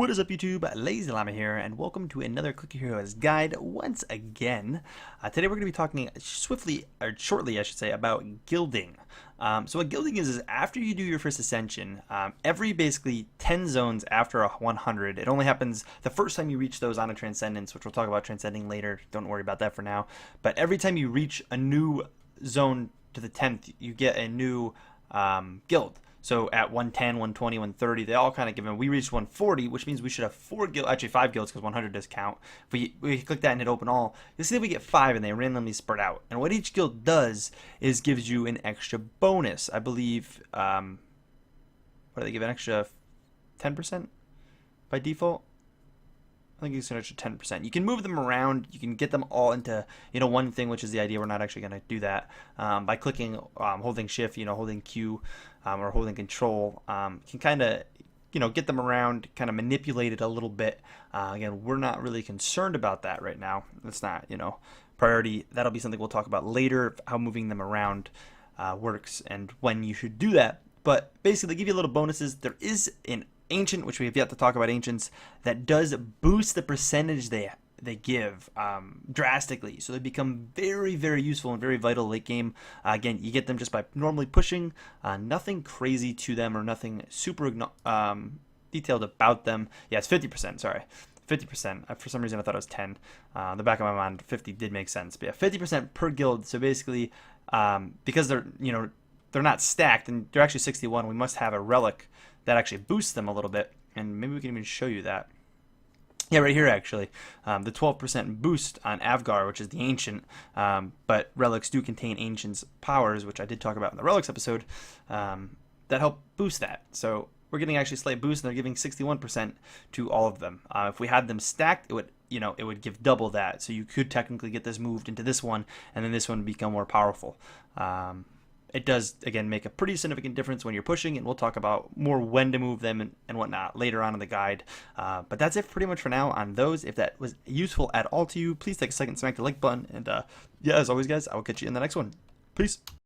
What is up, YouTube? LazeeLlama here, and welcome to another Clicker Heroes guide once again. Today we're going to be talking shortly, I should say, about gilding. So what gilding is after you do your first ascension, every basically 10 zones after a 100, it only happens the first time you reach those on a transcendence, which we'll talk about transcending later. Don't worry about that for now. But every time you reach a new zone to the 10th, you get a new guild. So at 110, 120, 130, they all kind of give them. We reached 140, which means we should have 4 guilds, actually 5 guilds, because 100 does count. If we click that and hit open all, you'll see that we get 5 and they randomly spread out. And what each guild does is gives you an extra bonus. I believe, what do they give, an extra 10% by default? I think it's an extra 10%. You can move them around. You can get them all into, one thing, which is the idea. We're not actually going to do that by clicking, holding shift, holding Q, or holding control. You can kind of, get them around, kind of manipulate it a little bit. Again, we're not really concerned about that right now. It's not, priority. That'll be something we'll talk about later, how moving them around works and when you should do that. But basically, they give you little bonuses. There is an ancient, which we have yet to talk about ancients, that does boost the percentage they give drastically, so they become very, very useful and very vital late game. Again, you get them just by normally pushing, nothing crazy to them or nothing super detailed about them. Yeah, it's 50%, sorry, 50%. For some reason I thought it was 10. The back of my mind, 50 did make sense, but yeah, 50% per guild. So basically, because they're not stacked and they're actually 61, we must have a relic that actually boosts them a little bit, and maybe we can even show you that. Yeah, right here actually, the 12% boost on Avgar, which is the ancient, but relics do contain ancient's powers, which I did talk about in the relics episode, that help boost that. So we're getting actually slight boost, and they're giving 61% to all of them. If we had them stacked, it would it would give double that. So you could technically get this moved into this one, and then this one would become more powerful. It does, again, make a pretty significant difference when you're pushing, and we'll talk about more when to move them and whatnot later on in the guide. But that's it pretty much for now on those. If that was useful at all to you, please take a second to smack the like button. And yeah, as always, guys, I will catch you in the next one. Peace.